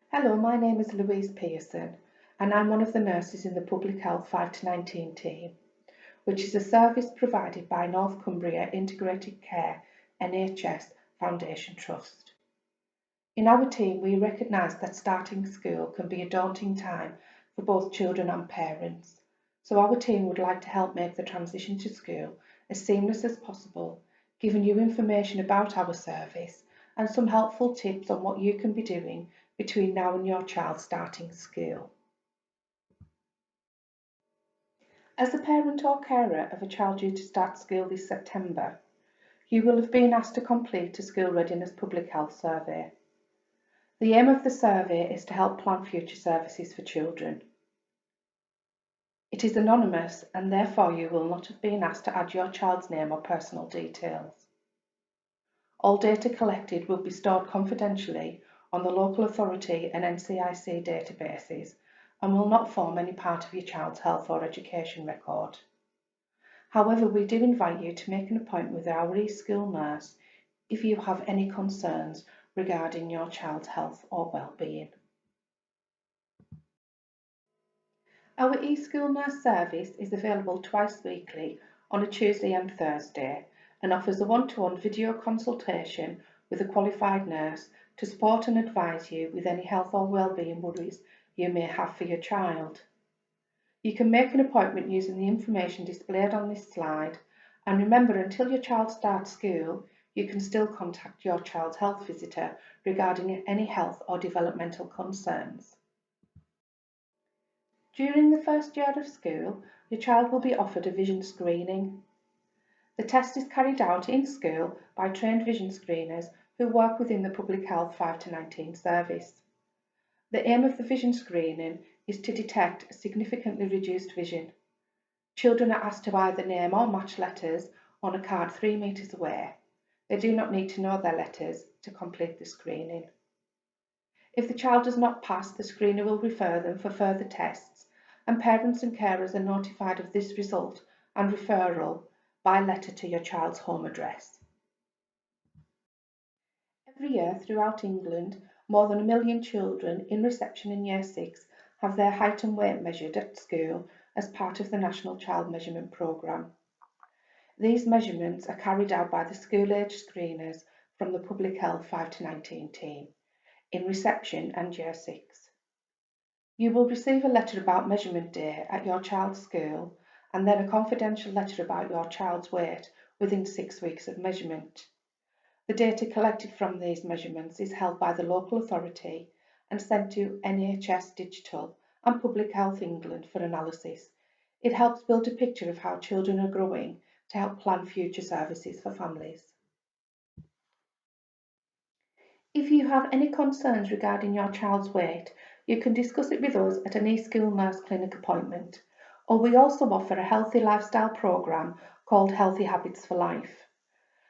Hello, my name is Louise Pearson, and I'm one of the nurses in the Public Health 5 to 19 team, which is a service provided by North Cumbria Integrated Care NHS Foundation Trust. In our team, we recognise that starting school can be a daunting time for both children and parents, so our team would like to help make the transition to school as seamless as possible, giving you information about our service and some helpful tips on what you can be doing between now and your child starting school. As a parent or carer of a child due to start school this September, you will have been asked to complete a school readiness public health survey. The aim of the survey is to help plan future services for children. It is anonymous and therefore you will not have been asked to add your child's name or personal details. All data collected will be stored confidentially on the local authority and NCIC databases and will not form any part of your child's health or education record. However, we do invite you to make an appointment with our e-school nurse if you have any concerns regarding your child's health or well-being. Our e-school nurse service is available twice weekly on a Tuesday and Thursday and offers a one-to-one video consultation with a qualified nurse to support and advise you with any health or well-being worries you may have for your child. You can make an appointment using the information displayed on this slide, and remember, until your child starts school, you can still contact your child's health visitor regarding any health or developmental concerns. During the first year of school, your child will be offered a vision screening. The test is carried out in school by trained vision screeners who work within the Public Health 5 to 19 service. The aim of the vision screening is to detect significantly reduced vision. Children are asked to either name or match letters on a card 3 metres away. They do not need to know their letters to complete the screening. If the child does not pass, the screener will refer them for further tests, and parents and carers are notified of this result and referral by letter to your child's home address. Every year throughout England, more than 1 million children in reception in Year 6 have their height and weight measured at school as part of the National Child Measurement Programme. These measurements are carried out by the school-age screeners from the Public Health 5 to 19 team in reception and Year 6. You will receive a letter about measurement day at your child's school and then a confidential letter about your child's weight within 6 weeks of measurement. The data collected from these measurements is held by the local authority and sent to NHS Digital and Public Health England for analysis. It helps build a picture of how children are growing to help plan future services for families. If you have any concerns regarding your child's weight, you can discuss it with us at an e-school nurse clinic appointment, or we also offer a healthy lifestyle programme called Healthy Habits for Life.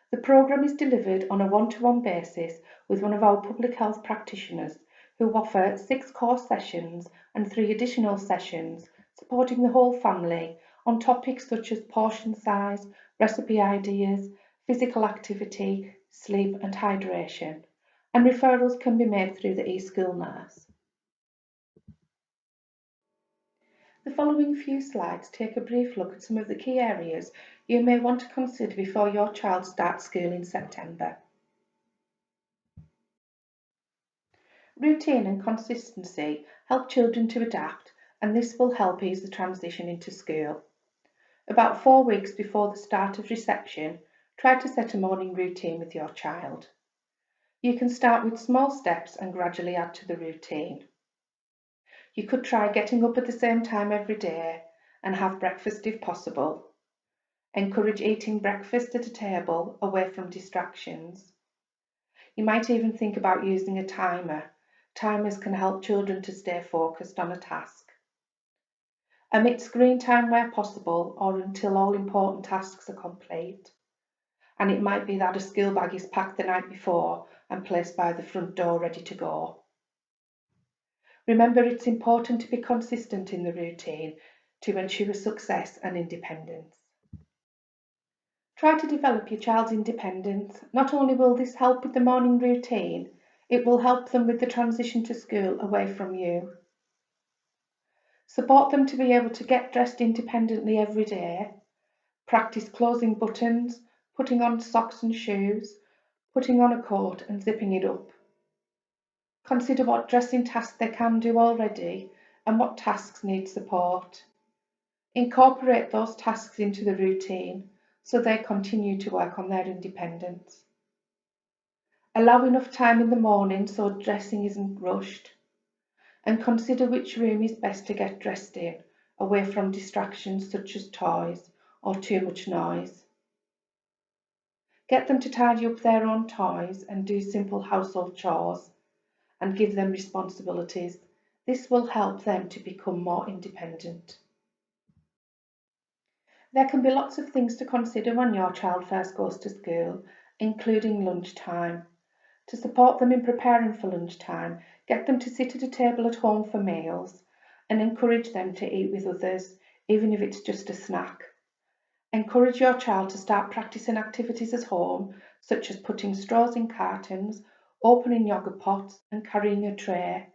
The programme is delivered on a one-to-one basis with one of our public health practitioners who offer 6 course sessions and 3 additional sessions supporting the whole family on topics such as portion size, recipe ideas, physical activity, sleep and hydration, and referrals can be made through the e-school nurse. The following few slides take a brief look at some of the key areas you may want to consider before your child starts school in September. Routine and consistency help children to adapt, and this will help ease the transition into school. About 4 weeks before the start of reception, try to set a morning routine with your child. You can start with small steps and gradually add to the routine. You could try getting up at the same time every day and have breakfast if possible. Encourage eating breakfast at a table away from distractions. You might even think about using a timer. Timers can help children to stay focused on a task. Omit screen time where possible or until all important tasks are complete. And it might be that a school bag is packed the night before and placed by the front door ready to go. Remember, it's important to be consistent in the routine to ensure success and independence. Try to develop your child's independence. Not only will this help with the morning routine, It will help them with the transition to school away from you. Support them to be able to get dressed independently every day, practice closing buttons, putting on socks and shoes, putting on a coat and zipping it up. Consider what dressing tasks they can do already and what tasks need support. Incorporate those tasks into the routine so they continue to work on their independence. Allow enough time in the morning so dressing isn't rushed. And consider which room is best to get dressed in, away from distractions such as toys or too much noise. Get them to tidy up their own toys and do simple household chores and give them responsibilities. This will help them to become more independent. There can be lots of things to consider when your child first goes to school, including lunchtime. To support them in preparing for lunchtime, get them to sit at a table at home for meals and encourage them to eat with others, even if it's just a snack. Encourage your child to start practicing activities at home, such as putting straws in cartons, opening yogurt pots and carrying a tray,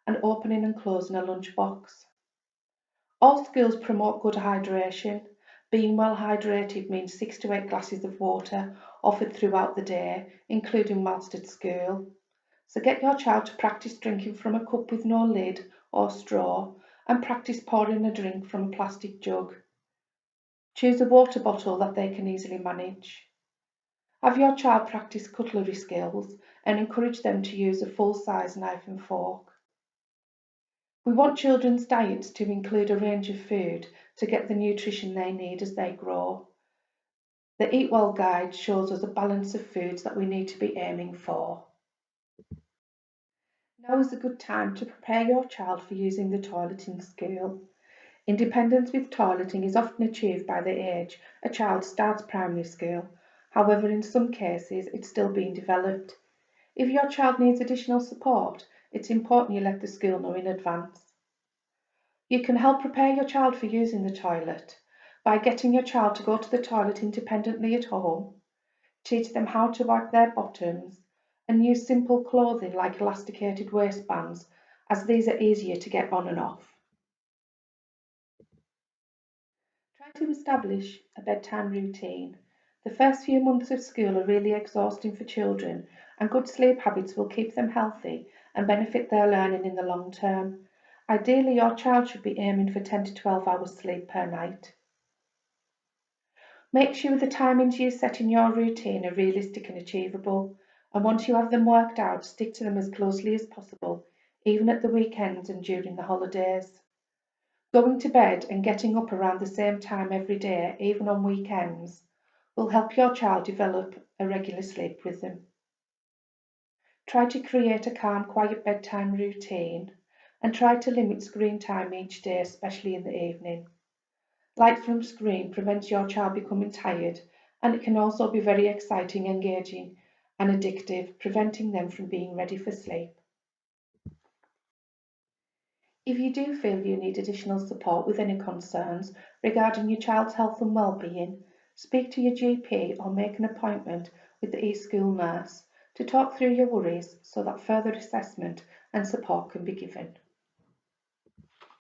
and opening and closing a lunchbox. All schools promote good hydration. Being well hydrated means 6 to 8 glasses of water offered throughout the day, including whilst at school. So get your child to practice drinking from a cup with no lid or straw and practice pouring a drink from a plastic jug. Choose a water bottle that they can easily manage. Have your child practice cutlery skills and encourage them to use a full-size knife and fork. We want children's diets to include a range of food to get the nutrition they need as they grow. The Eat Well guide shows us a balance of foods that we need to be aiming for. Now is a good time to prepare your child for using the toilet in school. Independence with toileting is often achieved by the age a child starts primary school. However, in some cases, it's still being developed. If your child needs additional support, it's important you let the school know in advance. You can help prepare your child for using the toilet by getting your child to go to the toilet independently at home, teach them how to wipe their bottoms, and use simple clothing like elasticated waistbands, as these are easier to get on and off. Try to establish a bedtime routine. The first few months of school are really exhausting for children, and good sleep habits will keep them healthy and benefit their learning in the long term. Ideally, your child should be aiming for 10 to 12 hours sleep per night. Make sure the timings you set in your routine are realistic and achievable, and once you have them worked out, stick to them as closely as possible, even at the weekends and during the holidays. Going to bed and getting up around the same time every day, even on weekends, will help your child develop a regular sleep rhythm. Try to create a calm, quiet bedtime routine and try to limit screen time each day, especially in the evening. Light from screen prevents your child becoming tired, and it can also be very exciting, engaging, and addictive, preventing them from being ready for sleep. If you do feel you need additional support with any concerns regarding your child's health and well-being, speak to your GP or make an appointment with the eSchool nurse to talk through your worries so that further assessment and support can be given.